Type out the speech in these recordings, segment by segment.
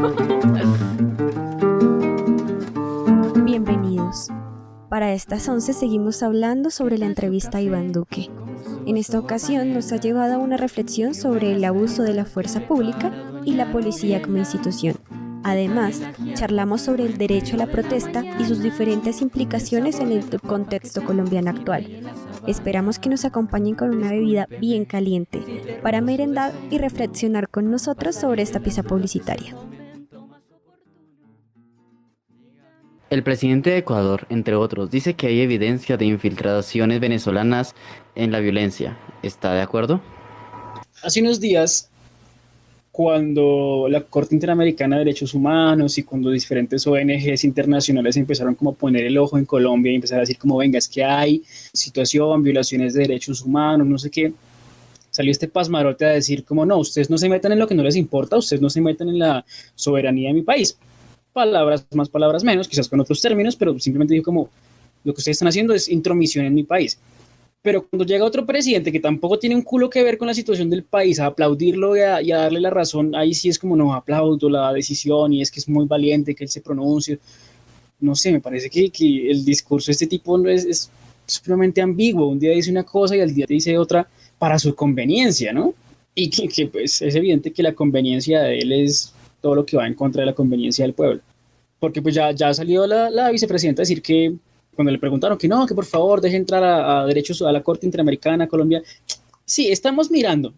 mucho. Bienvenidos. Para estas 11 seguimos hablando sobre la entrevista a Iván Duque. En esta ocasión nos ha llevado a una reflexión sobre el abuso de la fuerza pública y la policía como institución. Además, charlamos sobre el derecho a la protesta y sus diferentes implicaciones en el contexto colombiano actual. Esperamos que nos acompañen con una bebida bien caliente para merendar y reflexionar con nosotros sobre esta pieza publicitaria. El presidente de Ecuador, entre otros, dice que hay evidencia de infiltraciones venezolanas en la violencia. ¿Está de acuerdo? Hace unos días, cuando la Corte Interamericana de Derechos Humanos y cuando diferentes ONGs internacionales empezaron como a poner el ojo en Colombia y empezar a decir como venga, es que hay situación, violaciones de derechos humanos, no sé qué, salió este pasmarote a decir como no, ustedes no se metan en lo que no les importa, ustedes no se metan en la soberanía de mi país. Palabras más, palabras menos, quizás con otros términos, pero simplemente dijo como lo que ustedes están haciendo es intromisión en mi país. Pero cuando llega otro presidente que tampoco tiene un culo que ver con la situación del país, a aplaudirlo y a darle la razón, ahí sí es como no, aplaudo la decisión y es que es muy valiente que él se pronuncie. No sé, me parece que el discurso de este tipo no es supremamente ambiguo. Un día dice una cosa y al día dice otra para su conveniencia, ¿no? Y que pues es evidente que la conveniencia de él es todo lo que va en contra de la conveniencia del pueblo. Porque pues ya salió la vicepresidenta a decir que cuando le preguntaron que no, que por favor deje entrar a derechos a la Corte Interamericana, a Colombia. Sí, estamos mirando,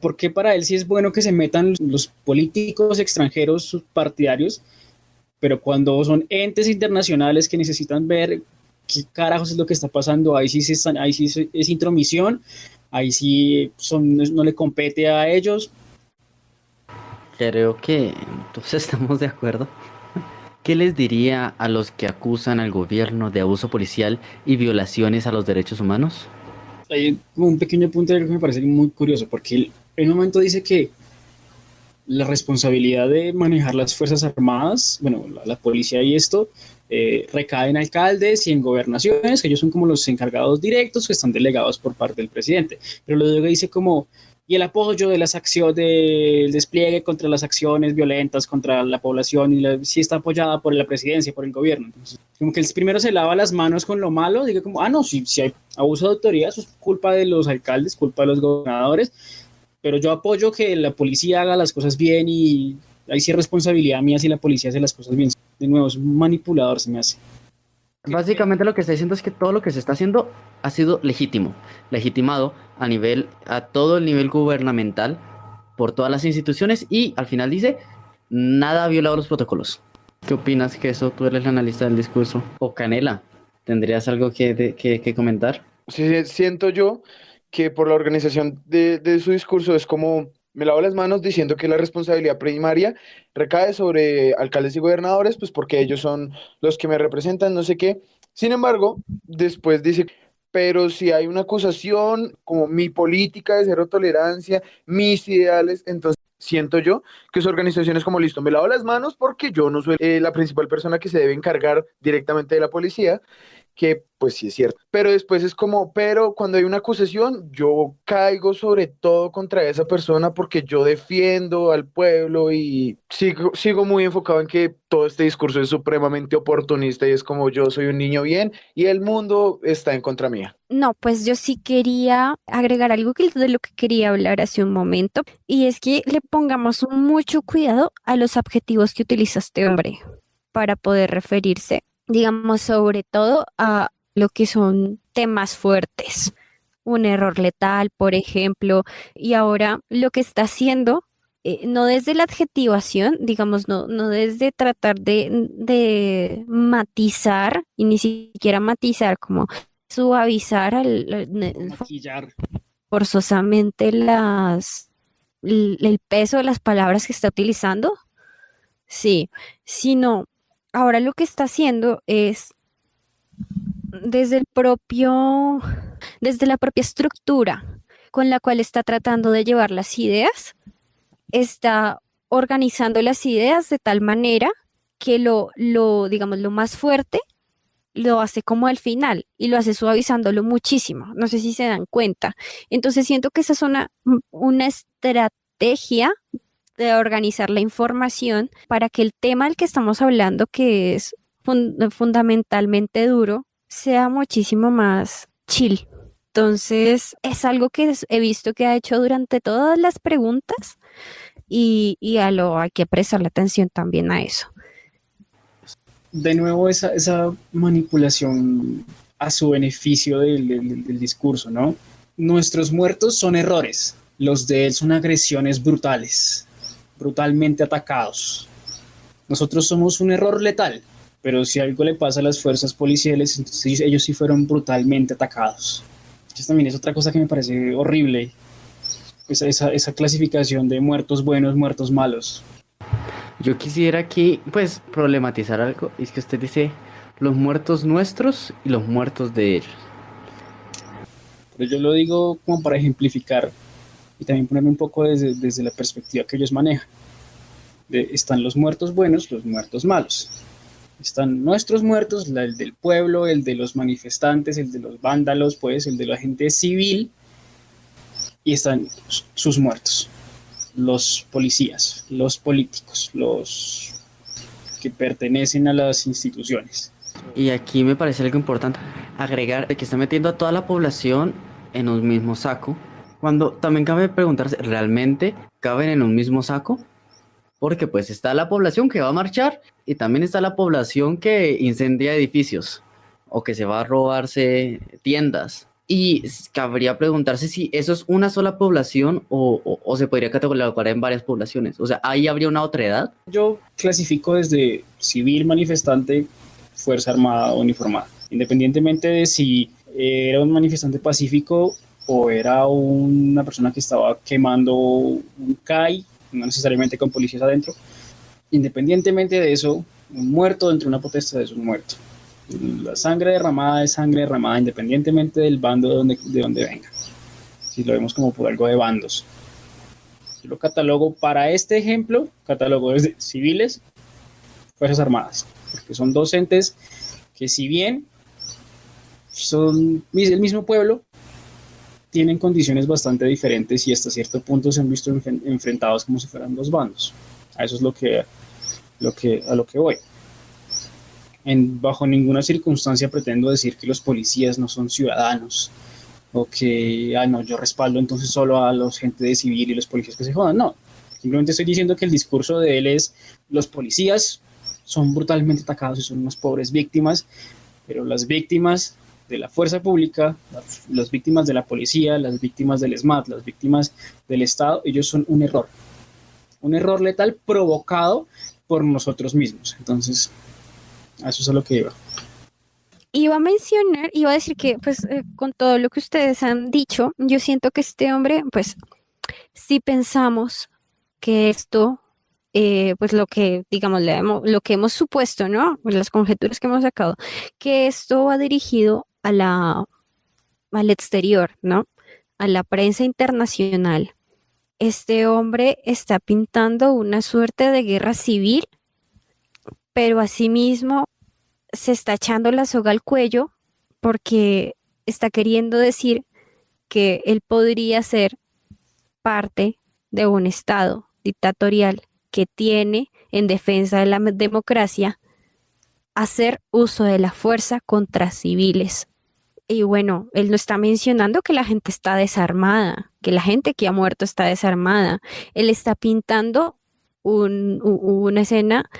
porque para él sí es bueno que se metan los políticos extranjeros, sus partidarios, pero cuando son entes internacionales que necesitan ver qué carajos es lo que está pasando, ahí sí es intromisión, ahí sí no le compete a ellos. Creo que entonces estamos de acuerdo. ¿Qué les diría a los que acusan al gobierno de abuso policial y violaciones a los derechos humanos? Hay un pequeño punto que me parece muy curioso, porque él en un momento dice que la responsabilidad de manejar las Fuerzas Armadas, bueno, la policía y esto, recae en alcaldes y en gobernaciones, que ellos son como los encargados directos que están delegados por parte del presidente. Pero luego dice como, y el apoyo de las acciones, del despliegue contra las acciones violentas contra la población, sí está apoyada por la presidencia, por el gobierno. Entonces, como que él primero se lava las manos con lo malo, diga como, no, si hay abuso de autoridad, eso es culpa de los alcaldes, culpa de los gobernadores, pero yo apoyo que la policía haga las cosas bien y ahí sí es responsabilidad mía si la policía hace las cosas bien. De nuevo, es un manipulador, se me hace. Básicamente lo que está diciendo es que todo lo que se está haciendo ha sido legítimo, legitimado a todo el nivel gubernamental por todas las instituciones y al final dice, nada ha violado los protocolos. ¿Qué opinas que eso? Tú eres el analista del discurso. O Canela, ¿tendrías algo que comentar? Sí, siento yo que por la organización de su discurso es como me lavo las manos diciendo que la responsabilidad primaria recae sobre alcaldes y gobernadores, pues porque ellos son los que me representan, no sé qué. Sin embargo, después dice, pero si hay una acusación como mi política de cero tolerancia, mis ideales, entonces siento yo que su organización es como listo, me lavo las manos porque yo no soy la principal persona que se debe encargar directamente de la policía, que pues sí es cierto. Pero después es como, pero cuando hay una acusación, yo caigo sobre todo contra esa persona porque yo defiendo al pueblo y sigo muy enfocado en que todo este discurso es supremamente oportunista y es como yo soy un niño bien y el mundo está en contra mía. No, pues yo sí quería agregar algo de lo que quería hablar hace un momento, y es que le pongamos mucho cuidado a los adjetivos que utiliza este hombre para poder referirse, digamos, sobre todo a lo que son temas fuertes. Un error letal, por ejemplo, y ahora lo que está haciendo, no desde la adjetivación, digamos, no desde tratar de matizar, y ni siquiera matizar, como suavizar Maquillar. forzosamente el peso de las palabras que está utilizando, sí, sino ahora lo que está haciendo es desde desde la propia estructura con la cual está tratando de llevar las ideas, está organizando las ideas de tal manera que digamos, lo más fuerte lo hace como al final y lo hace suavizándolo muchísimo. No sé si se dan cuenta. Entonces siento que esa es una estrategia de organizar la información para que el tema del que estamos hablando, que es fundamentalmente duro, sea muchísimo más chill. Entonces, es algo que he visto que ha hecho durante todas las preguntas y hay que prestarle atención también a eso. De nuevo, esa manipulación a su beneficio del discurso, ¿no? Nuestros muertos son errores, los de él son agresiones brutales, brutalmente atacados. Nosotros somos un error letal, pero si algo le pasa a las fuerzas policiales, entonces ellos sí fueron brutalmente atacados. Eso también es otra cosa que me parece horrible, esa clasificación de muertos buenos, muertos malos. Yo quisiera aquí, pues, problematizar algo. Es que usted dice los muertos nuestros y los muertos de ellos. Pero yo lo digo como para ejemplificar y también ponerme un poco desde la perspectiva que ellos manejan. Están los muertos buenos, los muertos malos. Están nuestros muertos, el del pueblo, el de los manifestantes, el de los vándalos, pues, el de la gente civil, y están sus muertos, los policías, los políticos, los que pertenecen a las instituciones. Y aquí me parece algo importante agregar que está metiendo a toda la población en un mismo saco, cuando también cabe preguntarse, ¿realmente caben en un mismo saco? Porque pues está la población que va a marchar y también está la población que incendia edificios o que se va a robarse tiendas. Y cabría preguntarse si eso es una sola población o se podría catalogar en varias poblaciones. O sea, ahí habría una otra edad. Yo clasifico desde civil, manifestante, fuerza armada uniformada. Independientemente de si era un manifestante pacífico o era una persona que estaba quemando un CAI, no necesariamente con policías adentro. Independientemente de eso, un muerto dentro de una protesta es un muerto. La sangre derramada es sangre derramada independientemente del bando de donde venga. Si lo vemos como por algo de bandos. Yo lo catalogo, para este ejemplo, catalogo desde civiles, fuerzas armadas, porque son dos entes que, si bien son el mismo pueblo, tienen condiciones bastante diferentes y hasta cierto punto se han visto enfrentados como si fueran dos bandos. A eso es a lo que voy. Bajo ninguna circunstancia pretendo decir que los policías no son ciudadanos o que, no, yo respaldo entonces solo a los gente de civil y los policías que se jodan. No, simplemente estoy diciendo que el discurso de él es: los policías son brutalmente atacados y son unas pobres víctimas, pero las víctimas de la fuerza pública, las víctimas de la policía, las víctimas del SMAT, las víctimas del Estado, ellos son un error letal provocado por nosotros mismos. Entonces, a eso es a lo que iba. Iba a decir que, pues, con todo lo que ustedes han dicho, yo siento que este hombre, pues, si pensamos que esto, pues lo que, digamos, lo que hemos supuesto, ¿no? Pues las conjeturas que hemos sacado, que esto va dirigido al exterior, ¿no? A la prensa internacional. Este hombre está pintando una suerte de guerra civil, pero asimismo se está echando la soga al cuello porque está queriendo decir que él podría ser parte de un Estado dictatorial que tiene en defensa de la democracia hacer uso de la fuerza contra civiles. Y bueno, él no está mencionando que la gente está desarmada, que la gente que ha muerto está desarmada. Él está pintando una escena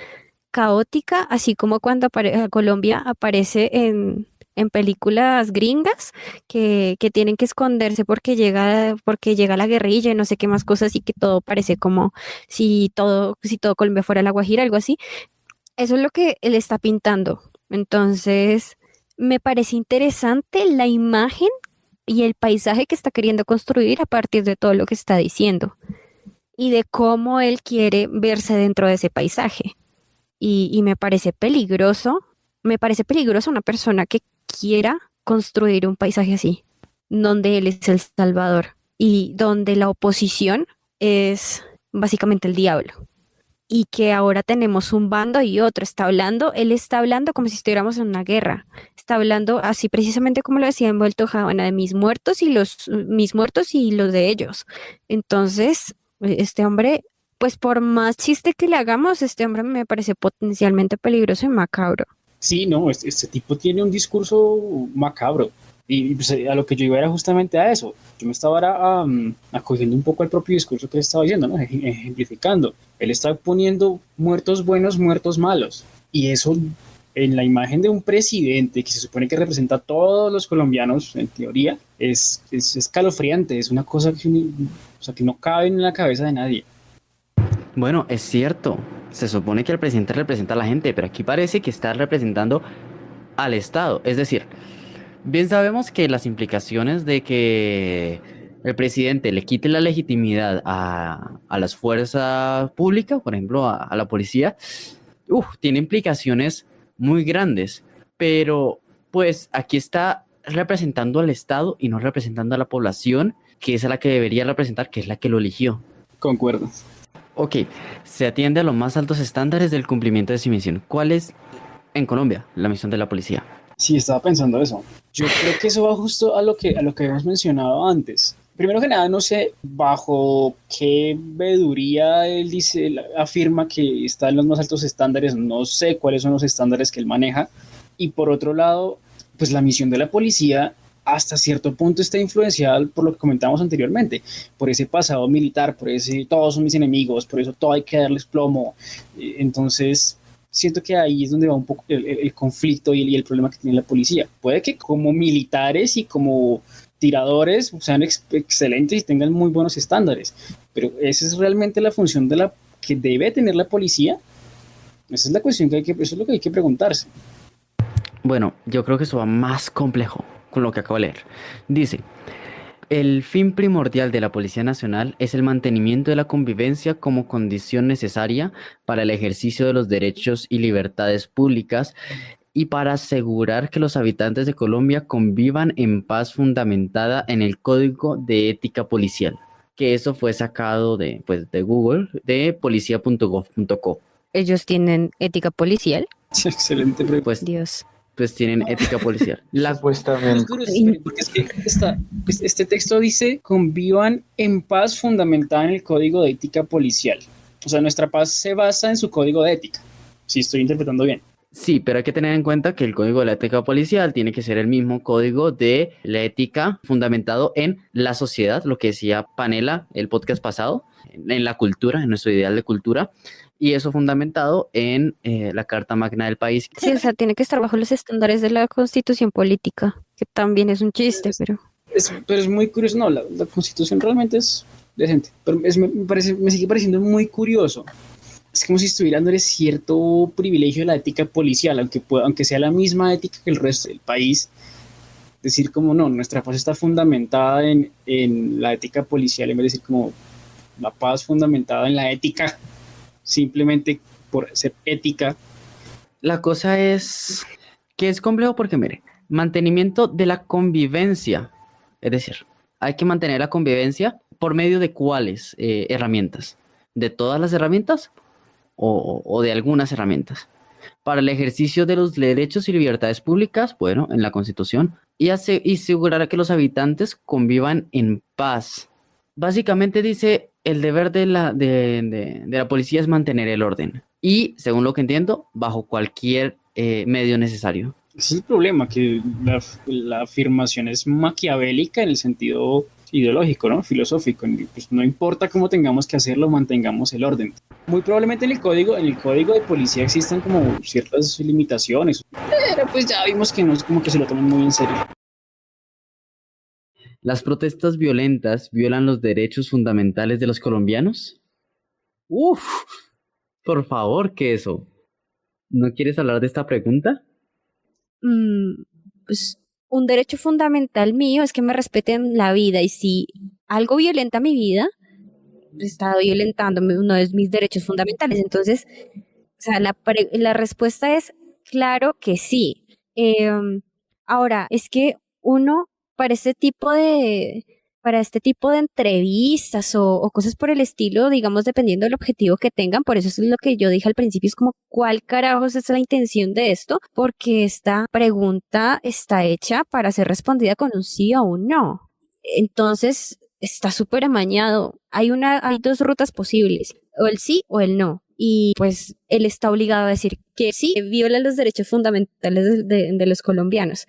caótica, así como cuando Colombia aparece en películas gringas que tienen que esconderse porque llega la guerrilla y no sé qué más cosas, y que todo parece como si todo Colombia fuera La Guajira, algo así. Eso es lo que él está pintando. Entonces, me parece interesante la imagen y el paisaje que está queriendo construir a partir de todo lo que está diciendo y de cómo él quiere verse dentro de ese paisaje. Y me parece peligroso una persona que quiera construir un paisaje así, donde él es el salvador y donde la oposición es básicamente el diablo. Y que ahora tenemos un bando y otro. Él está hablando como si estuviéramos en una guerra. Está hablando así precisamente como lo decía Envuelto Habana, de mis muertos y los de ellos. Entonces, este hombre pues por más chiste que le hagamos, este hombre me parece potencialmente peligroso y macabro. Sí, no, este tipo tiene un discurso macabro. Y pues, a lo que yo iba era justamente a eso. Yo me estaba ahora, acogiendo un poco al propio discurso que él estaba diciendo, ¿no? Ejemplificando. Él está poniendo muertos buenos, muertos malos. Y eso en la imagen de un presidente que se supone que representa a todos los colombianos, en teoría, es escalofriante. Es una cosa o sea, que no cabe en la cabeza de nadie. Bueno, es cierto. Se supone que el presidente representa a la gente, pero aquí parece que está representando al Estado. Es decir, bien sabemos que las implicaciones de que el presidente le quite la legitimidad a las fuerzas públicas, por ejemplo, a la policía, tiene implicaciones muy grandes. Pero, pues, aquí está representando al Estado y no representando a la población, que es a la que debería representar, que es la que lo eligió. Concuerdo. Ok, se atiende a los más altos estándares del cumplimiento de su misión. ¿Cuál es, en Colombia, la misión de la policía? Sí, estaba pensando eso. Yo creo que eso va justo a lo que habíamos mencionado antes. Primero que nada, no sé bajo qué veeduría él dice, afirma que está en los más altos estándares. No sé cuáles son los estándares que él maneja. Y por otro lado, pues la misión de la policía hasta cierto punto está influenciada por lo que comentamos anteriormente, por ese pasado militar, por ese todos son mis enemigos, por eso todo hay que darles plomo. Entonces, siento que ahí es donde va un poco el conflicto y el problema que tiene la policía. Puede que como militares y como tiradores sean excelentes y tengan muy buenos estándares, pero esa es realmente la función de que debe tener la policía. Esa es la cuestión eso es lo que hay que preguntarse. Bueno, yo creo que eso va más complejo con lo que acabo de leer. Dice, el fin primordial de la Policía Nacional es el mantenimiento de la convivencia como condición necesaria para el ejercicio de los derechos y libertades públicas y para asegurar que los habitantes de Colombia convivan en paz fundamentada en el Código de Ética Policial, que eso fue sacado de Google, de policía.gov.co. Ellos tienen ética policial. Excelente pregunta. Pues, Dios. pues tienen ética policial. Es Supuestamente. curioso, porque es que este texto dice convivan en paz fundamentada en el Código de Ética Policial. O sea, nuestra paz se basa en su código de ética. Si estoy interpretando bien. Sí, pero hay que tener en cuenta que el código de la ética policial tiene que ser el mismo código de la ética fundamentado en la sociedad, lo que decía Panela el podcast pasado, en la cultura, en nuestro ideal de cultura, y eso fundamentado en la Carta Magna del país. Sí, o sea, tiene que estar bajo los estándares de la Constitución política, que también es un chiste, pero Pero es muy curioso. No, la Constitución realmente es decente, pero me sigue pareciendo muy curioso. Es como si estuviera dándole cierto privilegio a la ética policial, aunque sea la misma ética que el resto del país. Decir como no, nuestra paz está fundamentada en la ética policial, en vez de decir como la paz fundamentada en la ética, simplemente por ser ética. La cosa es que es complejo porque, mire, mantenimiento de la convivencia, es decir, hay que mantener la convivencia por medio de cuáles herramientas, de todas las herramientas o de algunas herramientas. Para el ejercicio de los derechos y libertades públicas, bueno, en la Constitución, y asegurar que los habitantes convivan en paz. Básicamente dice, el deber de la policía es mantener el orden. Y, según lo que entiendo, bajo cualquier medio necesario. Ese es el problema, que la afirmación es maquiavélica en el sentido ideológico, ¿no? Filosófico. Pues no importa cómo tengamos que hacerlo, mantengamos el orden. Muy probablemente en el código de policía existen como ciertas limitaciones, pero pues ya vimos que no es como que se lo tomen muy en serio. ¿Las protestas violentas violan los derechos fundamentales de los colombianos? Uf, por favor, ¿qué eso? ¿No quieres hablar de esta pregunta? pues un derecho fundamental mío es que me respeten la vida y si algo violenta mi vida, está violentando uno de mis derechos fundamentales. Entonces, o sea, la respuesta es claro que sí. Ahora, es que uno para para este tipo de entrevistas o cosas por el estilo, digamos, dependiendo del objetivo que tengan, por eso es lo que yo dije al principio, es como, ¿cuál carajos es la intención de esto? Porque esta pregunta está hecha para ser respondida con un sí o un no. Entonces, está súper amañado. Hay dos rutas posibles, o el sí o el no. Y pues él está obligado a decir que sí, viola los derechos fundamentales de los colombianos.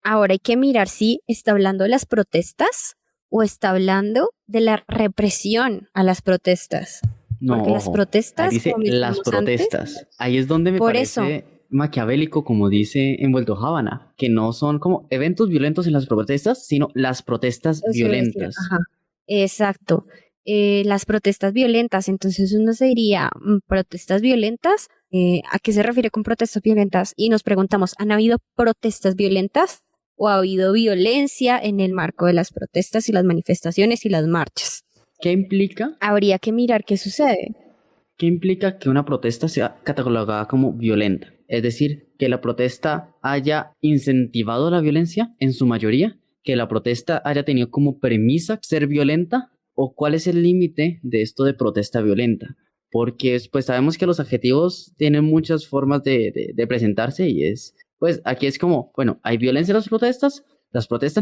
Ahora hay que mirar si está hablando de las protestas o está hablando de la represión a las protestas. No, Porque las ojo, ahí protestas, dice como las mencionamos antes, protestas. Ahí es donde me por parece maquiavélico, como dice Envuelto Habana, que no son como eventos violentos en las protestas, sino las protestas eso iba a decir, violentas. ajá, exacto. Las protestas violentas, entonces uno se diría, protestas violentas, ¿a qué se refiere con protestas violentas? Y nos preguntamos, ¿han habido protestas violentas o ha habido violencia en el marco de las protestas y las manifestaciones y las marchas? ¿Qué implica? Habría que mirar qué sucede. ¿Qué implica que una protesta sea catalogada como violenta? Es decir, que la protesta haya incentivado la violencia en su mayoría, que la protesta haya tenido como premisa ser violenta, o cuál es el límite de esto de protesta violenta. Porque pues sabemos que los adjetivos tienen muchas formas de presentarse y pues aquí es como, bueno, ¿hay violencia en las protestas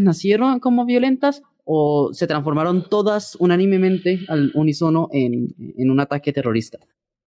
nacieron como violentas o se transformaron todas unánimemente al unísono en un ataque terrorista?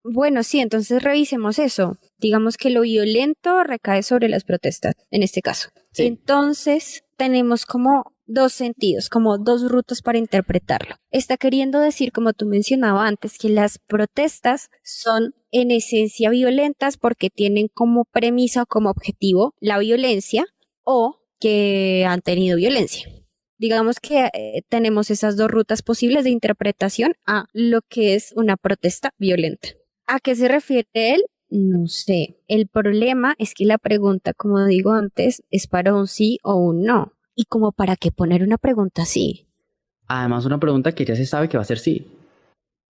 Bueno, sí, entonces revisemos eso. Digamos que lo violento recae sobre las protestas, en este caso. Sí. Entonces, tenemos como dos sentidos, como dos rutas para interpretarlo. Está queriendo decir, como tú mencionabas antes, que las protestas son en esencia violentas porque tienen como premisa o como objetivo la violencia o que han tenido violencia. Digamos que tenemos esas dos rutas posibles de interpretación a lo que es una protesta violenta. ¿A qué se refiere él? No sé. El problema es que la pregunta, como digo antes, es para un sí o un no. ¿Y como para qué poner una pregunta así? Además, una pregunta que ya se sabe que va a ser sí.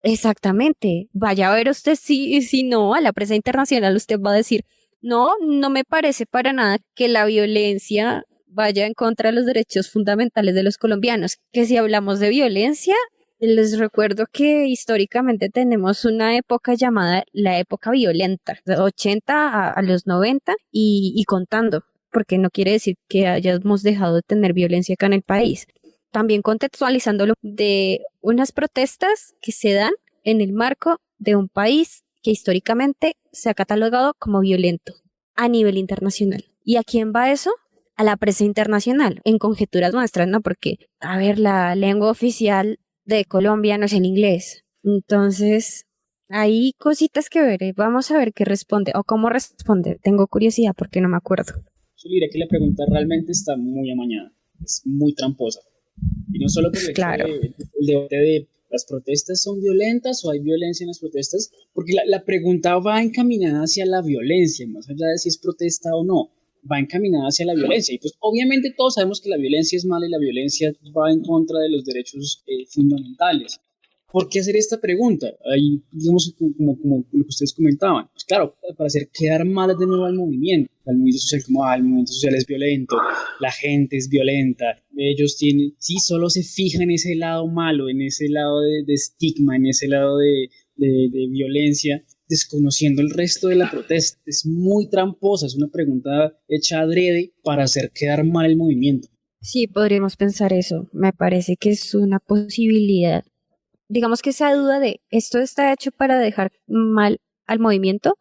Exactamente. Vaya a ver usted si no, a la prensa internacional usted va a decir, no, no me parece para nada que la violencia vaya en contra de los derechos fundamentales de los colombianos. Que si hablamos de violencia, les recuerdo que históricamente tenemos una época llamada la época violenta, de 80 a los 90 y contando, porque no quiere decir que hayamos dejado de tener violencia acá en el país. También contextualizándolo de unas protestas que se dan en el marco de un país que históricamente se ha catalogado como violento a nivel internacional. ¿Y a quién va eso? A la prensa internacional, en conjeturas nuestras, ¿no? Porque, a ver, la lengua oficial de Colombia no es el inglés. Entonces, hay cositas que ver. Vamos a ver qué responde o cómo responde. Tengo curiosidad porque no me acuerdo. Yo diría que la pregunta realmente está muy amañada, es muy tramposa. Y no solo por el hecho Claro. el debate de las protestas son violentas o hay violencia en las protestas, porque la pregunta va encaminada hacia la violencia, más allá de si es protesta o no, va encaminada hacia la violencia. Y pues obviamente todos sabemos que la violencia es mala y la violencia va en contra de los derechos fundamentales. ¿Por qué hacer esta pregunta? Ahí, digamos, como lo que ustedes comentaban. Pues claro, para hacer quedar mal de nuevo al movimiento social, como el movimiento social es violento, la gente es violenta, ellos tienen, sí, solo se fijan en ese lado malo, en ese lado de estigma, en ese lado de violencia, desconociendo el resto de la protesta. Es muy tramposa, es una pregunta hecha adrede para hacer quedar mal el movimiento. Sí, podríamos pensar eso. Me parece que es una posibilidad. Digamos que esa duda de esto está hecho para dejar mal al movimiento,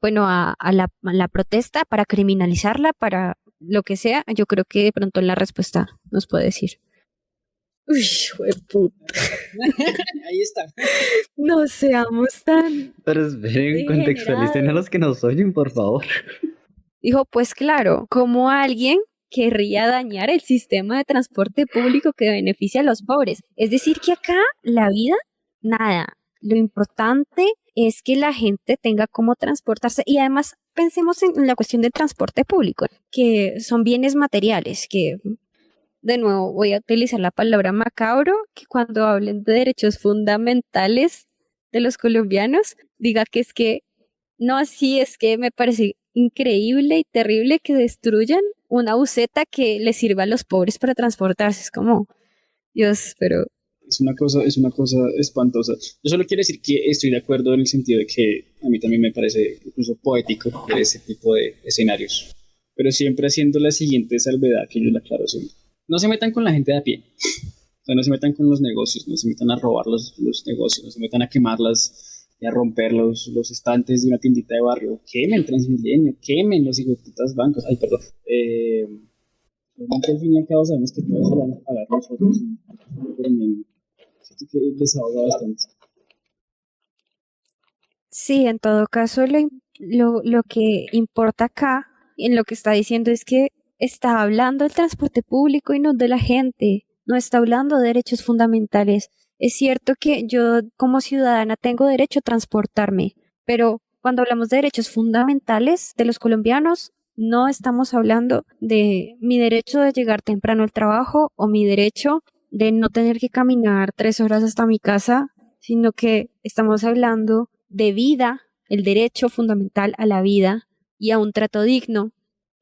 bueno, a la protesta, para criminalizarla, para lo que sea, yo creo que de pronto la respuesta nos puede decir. Uy, puta. Ahí está. No seamos tan Pero esperen, degenerados. contextualicen a los que nos oyen, por favor. Dijo, pues claro, como alguien querría dañar el sistema de transporte público que beneficia a los pobres. Es decir, que acá la vida, nada. Lo importante es que la gente tenga cómo transportarse y además pensemos en la cuestión del transporte público, que son bienes materiales, que de nuevo voy a utilizar la palabra macabro, que cuando hablen de derechos fundamentales de los colombianos, diga que es que no, así es que me parece increíble y terrible que destruyan una buseta que les sirva a los pobres para transportarse. Es como, Dios, pero... Es una cosa espantosa. Yo solo quiero decir que estoy de acuerdo en el sentido de que a mí también me parece incluso poético ver ese tipo de escenarios. Pero siempre haciendo la siguiente salvedad, que yo la aclaro siempre. No se metan con la gente de a pie. sea, no se metan con los negocios, no se metan a robar los negocios, no se metan a quemarlas y a romper los estantes de una tiendita de barrio. Quemen Transmilenio, quemen los hijueputas bancos. Ay, perdón. Realmente al fin y al cabo sabemos que todos lo vamos a pagar nosotros. Pero siento que desahoga bastante. Sí, en todo caso, lo que importa acá, en lo que está diciendo, es que está hablando del transporte público y no de la gente, no está hablando de derechos fundamentales. Es cierto que yo como ciudadana tengo derecho a transportarme, pero cuando hablamos de derechos fundamentales de los colombianos, no estamos hablando de mi derecho de llegar temprano al trabajo o mi derecho de no tener que caminar 3 horas hasta mi casa, sino que estamos hablando de vida, el derecho fundamental a la vida y a un trato digno.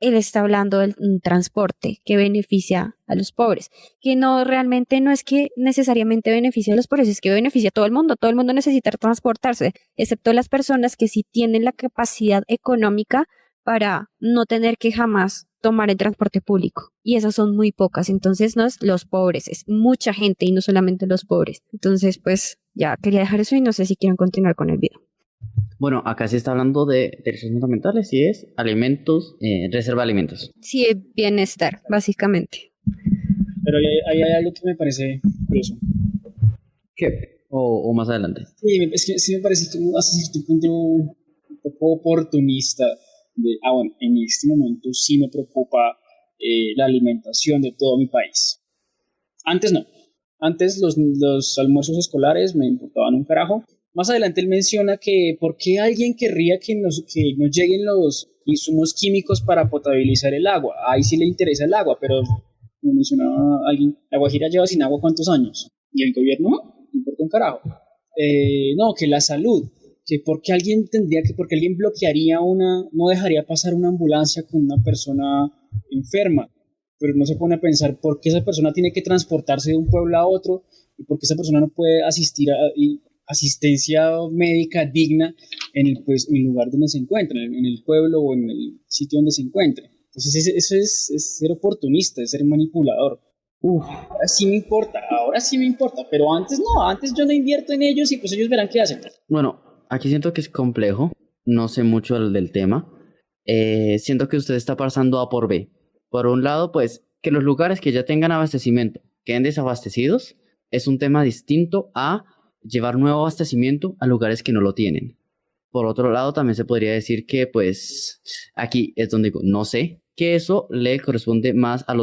Él está hablando del transporte que beneficia a los pobres, que no realmente no es que necesariamente beneficie a los pobres, es que beneficia a todo el mundo necesita transportarse, excepto las personas que sí tienen la capacidad económica para no tener que jamás tomar el transporte público, y esas son muy pocas, entonces no es los pobres, es mucha gente y no solamente los pobres. Entonces pues ya quería dejar eso y no sé si quieren continuar con el video. Bueno, acá se está hablando de derechos fundamentales y es alimentos, reserva de alimentos. Sí, bienestar, básicamente. Pero hay algo que me parece curioso. ¿Qué? O más adelante. Sí, es que sí me parece que hasta cierto punto un poco oportunista. Bueno, en este momento sí me preocupa la alimentación de todo mi país. Antes no. Antes los almuerzos escolares me importaban un carajo. Más adelante él menciona que por qué alguien querría que nos lleguen los insumos químicos para potabilizar el agua. Ahí sí le interesa el agua, pero como mencionaba alguien, La Guajira lleva sin agua ¿cuántos años? Y el gobierno no importa un carajo. No, que la salud, que porque alguien bloquearía no dejaría pasar una ambulancia con una persona enferma, pero no se pone a pensar por qué esa persona tiene que transportarse de un pueblo a otro y por qué esa persona no puede asistir a asistencia médica digna en el lugar donde se encuentra, en el pueblo o en el sitio donde se encuentre. Entonces eso es ser oportunista, es ser manipulador. Ahora sí me importa, pero antes no, antes yo no invierto en ellos y pues ellos verán qué hacen. Bueno, aquí siento que es complejo, no sé mucho del tema. Siento que usted está pasando A por B. Por un lado, pues, que los lugares que ya tengan abastecimiento queden desabastecidos es un tema distinto a llevar nuevo abastecimiento a lugares que no lo tienen. Por otro lado, también se podría decir que, pues, aquí es donde digo, no sé, que eso le corresponde más a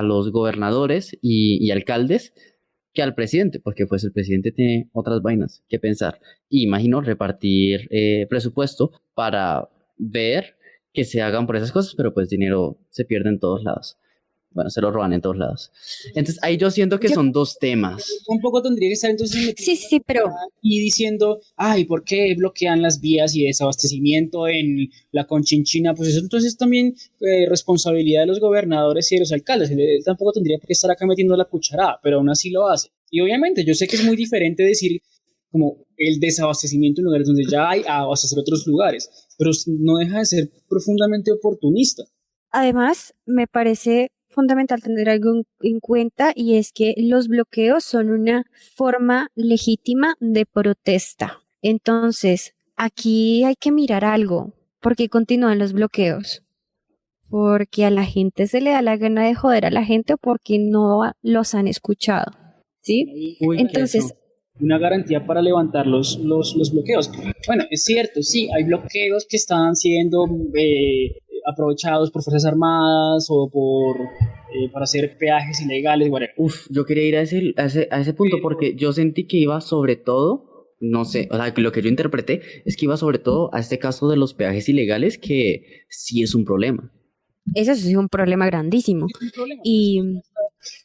los gobernadores y alcaldes que al presidente, porque pues el presidente tiene otras vainas que pensar. Y imagino repartir presupuesto para ver que se hagan por esas cosas, pero pues dinero se pierde en todos lados. Bueno, se lo roban en todos lados. Entonces ahí yo siento que son dos temas. Un poco tendría que estar entonces Sí, pero y diciendo, ay, ¿por qué bloquean las vías y desabastecimiento en la Conchinchina? Pues eso entonces también responsabilidad de los gobernadores y de los alcaldes. Él tampoco tendría por qué estar acá metiendo la cucharada, pero aún así lo hace. Y obviamente yo sé que es muy diferente decir como el desabastecimiento en lugares donde ya hay a abastecer otros lugares, pero no deja de ser profundamente oportunista. además me parece fundamental tener algo en cuenta, y es que los bloqueos son una forma legítima de protesta. Entonces, aquí hay que mirar algo. ¿Por qué continúan los bloqueos? ¿Porque a la gente se le da la gana de joder a la gente o porque no los han escuchado? ¿Sí? Uy, Entonces, una garantía para levantar los bloqueos. Bueno, es cierto, sí, hay bloqueos que están siendo aprovechados por Fuerzas Armadas o para hacer peajes ilegales, whatever. yo quería ir a ese punto porque yo sentí que iba sobre todo, no sé, o sea, que lo que yo interpreté es que iba sobre todo a este caso de los peajes ilegales, que sí es un problema. eso sí es un problema grandísimo. Es un problema. Y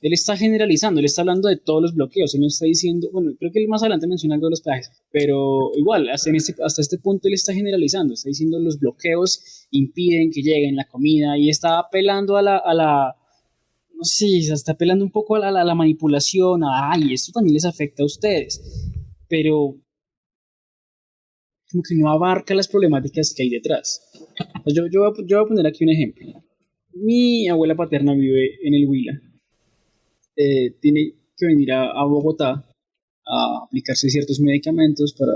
Él está generalizando, él está hablando de todos los bloqueos, él no está diciendo, bueno, creo que él más adelante menciona algo de los peajes, pero igual, hasta este punto él está generalizando, está diciendo los bloqueos impiden que lleguen la comida y está apelando a la no sé, está apelando un poco a la manipulación, ay, esto también les afecta a ustedes, pero como que no abarca las problemáticas que hay detrás. Yo voy a poner aquí un ejemplo. Mi abuela paterna vive en el Huila. Tiene que venir a Bogotá a aplicarse ciertos medicamentos para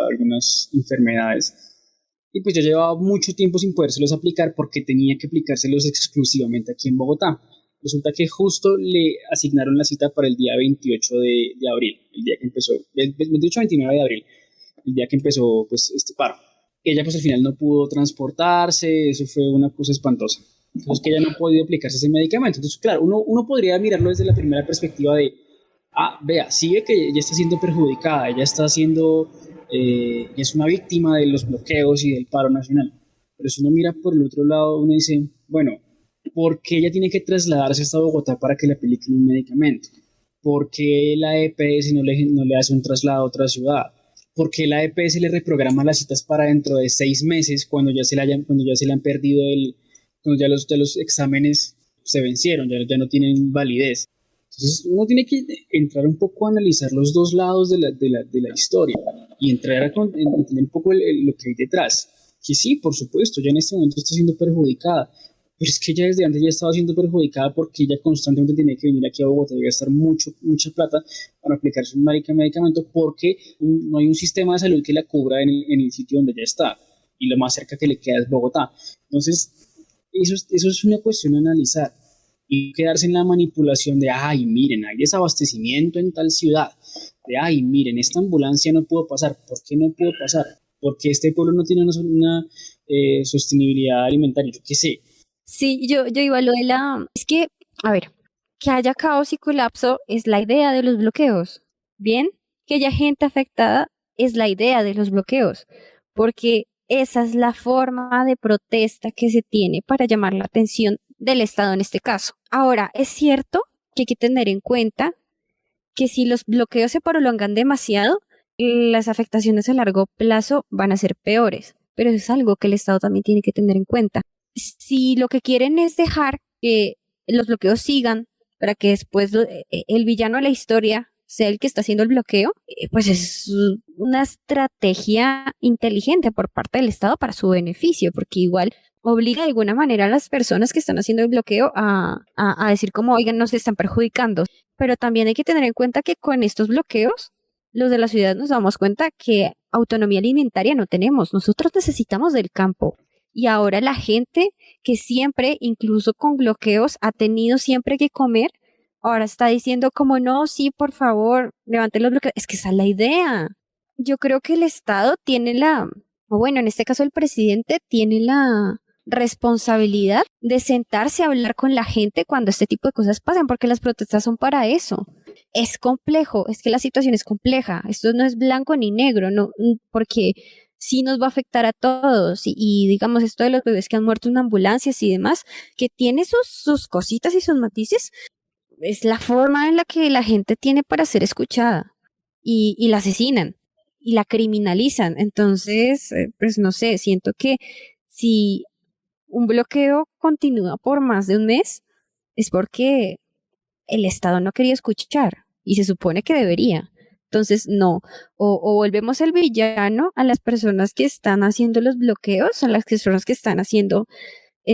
algunas enfermedades. Y pues yo llevaba mucho tiempo sin podérselos aplicar porque tenía que aplicárselos exclusivamente aquí en Bogotá. Resulta que justo le asignaron la cita para el día 28 de abril, el día que empezó, el 28-29 de abril, el día que empezó pues este paro. Ella pues al final no pudo transportarse, eso fue una cosa espantosa. Entonces que ella no ha podido aplicarse ese medicamento. Entonces claro, uno podría mirarlo desde la primera perspectiva de, vea, sigue que ella está siendo perjudicada, ella está siendo, es una víctima de los bloqueos y del paro nacional. Pero si uno mira por el otro lado, uno dice, bueno, ¿por qué ella tiene que trasladarse hasta Bogotá para que le apliquen un medicamento? ¿Por qué la EPS no le hace un traslado a otra ciudad? ¿Por qué la EPS le reprograma las citas para dentro de 6 meses cuando ya se le han perdido cuando ya los exámenes se vencieron, ya no tienen validez? Entonces uno tiene que entrar un poco a analizar los dos lados de la historia y entrar a entender un poco lo que hay detrás. Que sí, por supuesto, ya en este momento está siendo perjudicada, pero es que ya desde antes ya estaba siendo perjudicada porque ella constantemente tenía que venir aquí a Bogotá y gastar mucha plata para aplicarse un medicamento porque no hay un sistema de salud que la cubra en el sitio donde ella está y lo más cerca que le queda es Bogotá. Entonces, eso es una cuestión a analizar y quedarse en la manipulación de, miren, hay desabastecimiento en tal ciudad, de, miren, esta ambulancia no pudo pasar. ¿Por qué no pudo pasar? Porque este pueblo no tiene una sostenibilidad alimentaria, yo qué sé. Sí, yo iba a lo de es que, a ver, que haya caos y colapso es la idea de los bloqueos, ¿bien? Que haya gente afectada es la idea de los bloqueos, porque esa es la forma de protesta que se tiene para llamar la atención del Estado en este caso. Ahora, es cierto que hay que tener en cuenta que si los bloqueos se prolongan demasiado, las afectaciones a largo plazo van a ser peores, pero eso es algo que el Estado también tiene que tener en cuenta. Si lo que quieren es dejar que los bloqueos sigan para que después el villano de la historia sea el que está haciendo el bloqueo, pues es una estrategia inteligente por parte del Estado para su beneficio, porque igual obliga de alguna manera a las personas que están haciendo el bloqueo a decir como, oigan, nos están perjudicando. Pero también hay que tener en cuenta que con estos bloqueos, los de la ciudad nos damos cuenta que autonomía alimentaria no tenemos. Nosotros necesitamos del campo. Y ahora la gente que siempre, incluso con bloqueos, ha tenido siempre que comer, ahora está diciendo como no, sí, por favor, levanten los bloqueos. Es que esa es la idea. Yo creo que el Estado tiene en este caso el presidente tiene la responsabilidad de sentarse a hablar con la gente cuando este tipo de cosas pasan, porque las protestas son para eso. Es complejo, es que la situación es compleja. Esto no es blanco ni negro, no, porque sí nos va a afectar a todos y digamos esto de los bebés que han muerto en ambulancias y demás, que tiene sus cositas y sus matices, es la forma en la que la gente tiene para ser escuchada y la asesinan y la criminalizan. Entonces, pues no sé, siento que si un bloqueo continúa por más de un mes es porque el Estado no quería escuchar y se supone que debería. Entonces, no, o volvemos el villano a las personas que están haciendo los bloqueos, a las personas que están haciendo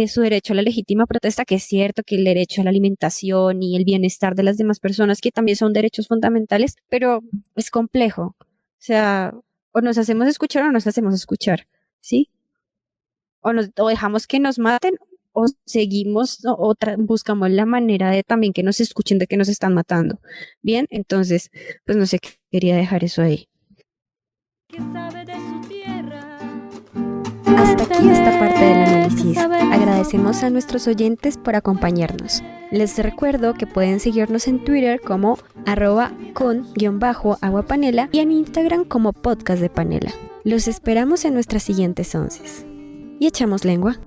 su derecho a la legítima protesta, que es cierto que el derecho a la alimentación y el bienestar de las demás personas, que también son derechos fundamentales, pero es complejo. O sea, o nos hacemos escuchar o nos hacemos escuchar, ¿sí? O dejamos que nos maten o seguimos buscamos la manera de también que nos escuchen de que nos están matando. Bien, entonces, pues no sé, quería dejar eso ahí. Hasta aquí esta parte del análisis. Agradecemos a nuestros oyentes por acompañarnos. Les recuerdo que pueden seguirnos en Twitter como @con_aguapanela y en Instagram como Podcast de Panela. Los esperamos en nuestras siguientes onces. Y echamos lengua.